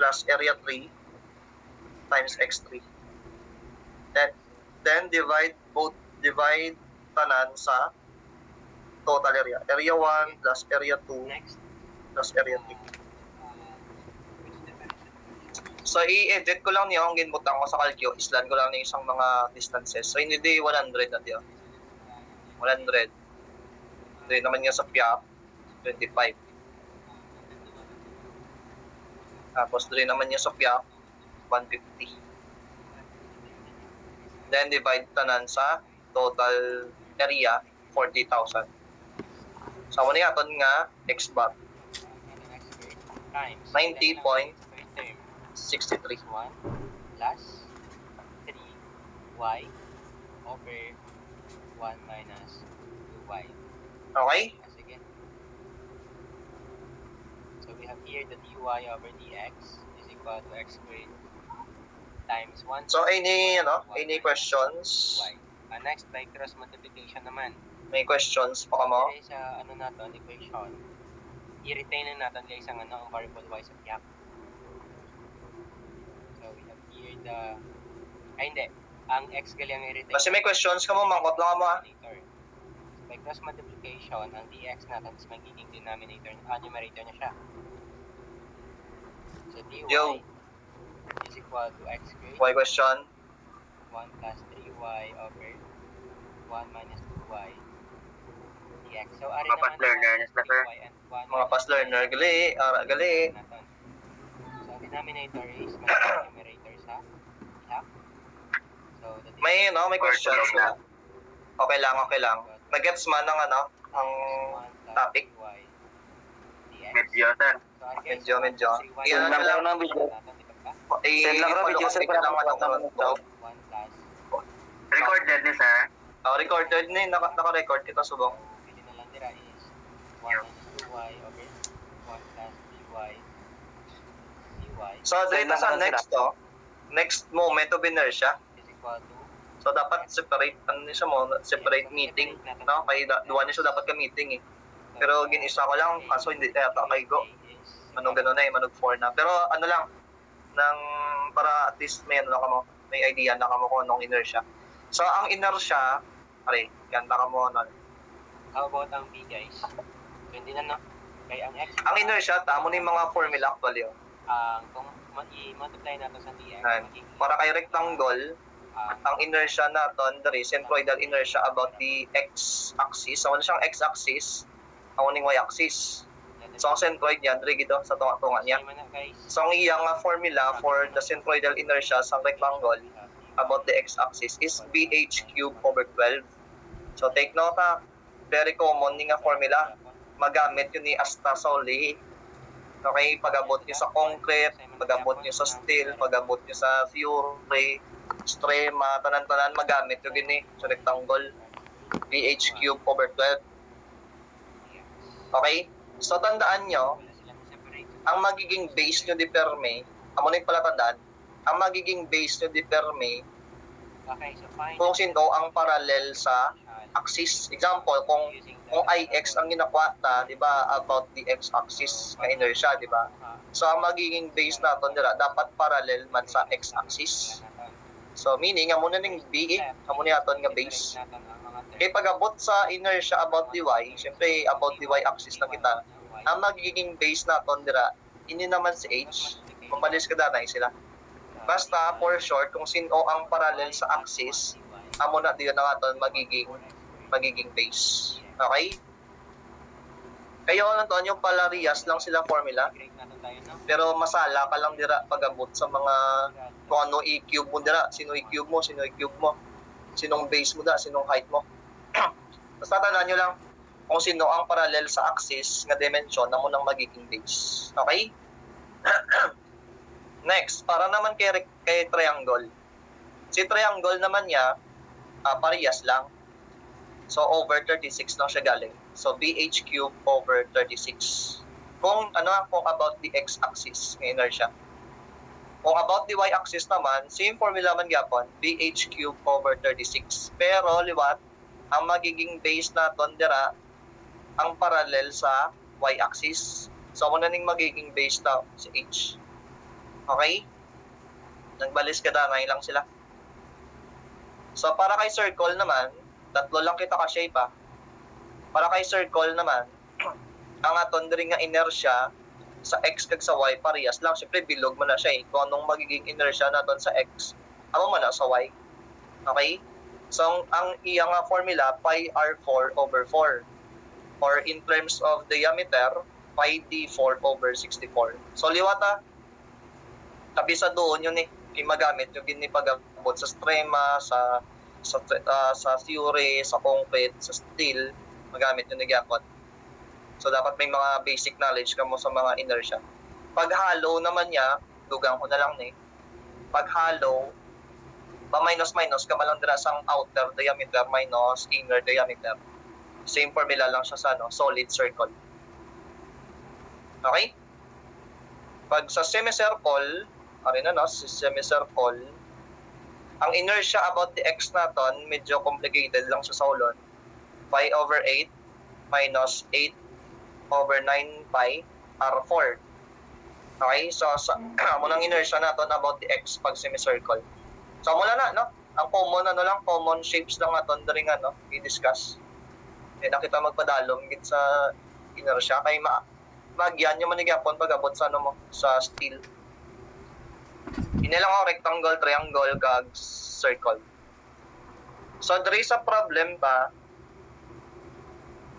plus area 3 times x3. Then divide tanan sa total area. Area 1 plus area 2 plus area 3. So, i-edit ko lang niyo ang ginbutang ko sa calcio. Islan ko lang niyo isang mga distances. So, hindi 100 na diyo. 100. Doon naman niya sa PIAP, 25. Tapos doon naman niya sa PIAP, 150. Then, divide tanan sa total area, 40,000. So, ano yaton nga, x bar. 90.63. 1 plus 3y over 1 minus 2y. Okay? Sige. So we have here the dy over dx is equal to x squared times 1. So, any questions? Y. Next, by cross multiplication naman. May questions pa ka mo? Sa natin, equation, i-retain na natin guys ang ang variable y sa PIAP. So we have here the, hindi, ang x gali ang i-retain. Kasi may questions ka mo, mangkot lang mo ha. So by cross multiplication, ang dx natin is magiging denominator, numerator na siya. So dy is equal to x squared. Y question? 1 plus 3y over 1 minus 2y dx. So, ari mga past learner, mga past learner, gali. So, denominator is numerator sa PIAP. So, may questions na. Okay lang. Nag-gets man ang ang topic. Medyo, sir. Medyo. Send lang lang ng video. Send lang ng video, sir. Recorded ni sir. Recorded ni, naka-record kita subong. Pili na lang nila is 1 minus 2y over 1 plus dy. So, dito sa next moment of inertia. Is equal to, so, dapat separate meeting. No? Kaya duwa niya siya dapat ka meeting eh. Pero ginisa ko lang, kaso hindi kaya kay go. Anong gano'n na manog 4 na. Pero lang, para at least may may idea na kamo kung anong inertia. So, ang inertia, ganda ka mo nun. how about ang b guys? Hindi na kaya ang x. Ang inertia, tamo na yung mga formula actually. Kung i-multiply natin sa dx, para kay rectangle, ang inertia natin, there is centroidal inertia about the x-axis. So, ano siyang x-axis? Ang uning y-axis. So, ang centroid niya, dito sa tunga-tunga niya. So, ang iyang formula for the centroidal inertia sa rectangle about the x-axis is bh cubed over 12. So, take note ha. Very common nga formula. Magamit yun ni Asta Soli. Okay, pag-abot nyo sa concrete, pag-abot nyo sa steel, pag-abot nyo sa fury, strema, tanan-tanan, magamit yun gini sa rectangle. bh cubed over 12. Okay? So, tandaan nyo, ang magiging base nyo di Fermi, amo na yung palatandaan, ang magiging base nyo di Fermi, kung sino ang parallel sa axis. Example, kung Ix ang ginakwata, di ba, about the x-axis na inertia, di ba? So, ang magiging base natin, dapat parallel man sa x-axis. So, meaning, amo na ng B, amo na natin nga base. Kaya pag-abot sa inertia about dy, syempre, about dy axis na kita, ang magiging base natin, hindi naman si h, mabalis ka danay sila. Basta, for short, kung sino ang parallel sa axis, amo na diyo na natin magiging base. Okay? Kaya lang to, yung Palarias lang sila formula. Pero masala ka lang dira pag-abot sa mga kung ano i-cube mo dira, sino i-cube mo, sinong base mo da, sinong height mo. Basta tandaan nyo lang kung sino ang parallel sa axis nga dimension na mo nang magiging base. Okay? Next, para naman kay triangle. Si triangle naman niya, parehas lang. So, over 36 lang siya galing. So, BH cube over 36. Kung about the x-axis ng inertia. Kung about the y-axis naman, same formula man gyapon, BH cube over 36. Pero, liwat, ang magiging base naton dira, ang parallel sa y-axis. So, muna ning magiging base na si h. Okay? Nagbalis ka na, lang sila. So, para kay circle naman, tatlo lang kita ka-shape pa. Para kay circle naman, ang aton diri nga inertia sa x kag sa y parehas lang. Siyempre, bilog man na siya eh. Kung anong magiging inertia naton sa x, amo man na sa y. Okay? So, ang iya nga formula, pi r4 over 4. Or in terms of diameter, pi d4 over 64. So, liwata, tabi sa doon yun eh, magamit yung ginipagabot sa strema, sa theory, sa concrete, sa steel, magamit yung nagyapon. So, dapat may mga basic knowledge ka mo sa mga inertia. Pag hollow naman niya, dugang ko na lang eh. Pag hollow, pa-minus-minus ka malang dira sang outer diameter minus inner diameter. Same formula lang siya sa solid circle. Okay? Pag sa semicircle, semicircle, ang inertia about the x naton, medyo complicated lang siya sa ulon. Pi over 8 minus 8 over 9 pi r4. Okay? So, munang inertia naton about the x pag semicircle. So, mula na, no? Ang common shapes lang naton diri nga, no? I-discuss. Na kita magpadalom gid sa inertia kay magyan yung manigapon pag-abot sa sa steel. Inilang ako rectangle, triangle, kag circle. So, there is a problem pa.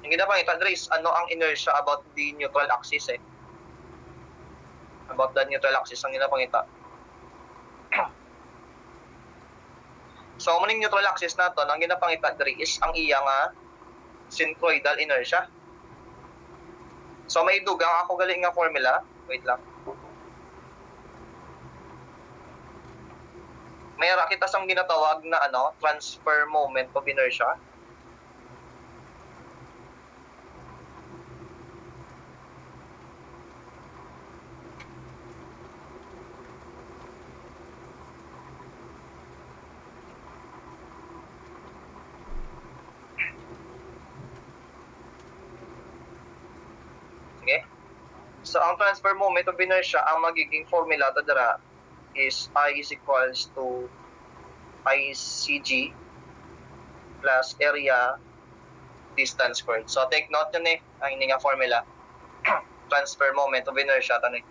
Yung ginapangita, there is ang inertia about the neutral axis eh. About the neutral axis ang ginapangita. So, muning neutral axis nato, ang ginapangita there is ang iya nga synchroidal inertia. So, may dugang ako galing nga formula. Wait lang. May kita sang ginatawag na transfer moment of inertia. Sige. So, ang transfer moment of inertia, ang magiging formula to dira is I is equals to ICG plus area distance squared. So, take note yun eh, ang ini nga formula. Transfer moment of inertia to eh.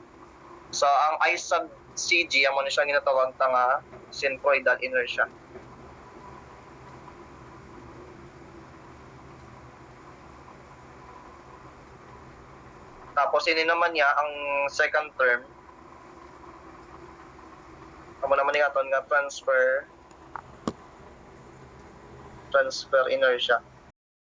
So, ang I sub CG, ang muna siya ginatawag nga synchroidal inertia. Tapos, ini naman niya, ang second term, amo naman nga ito nga transfer inertia.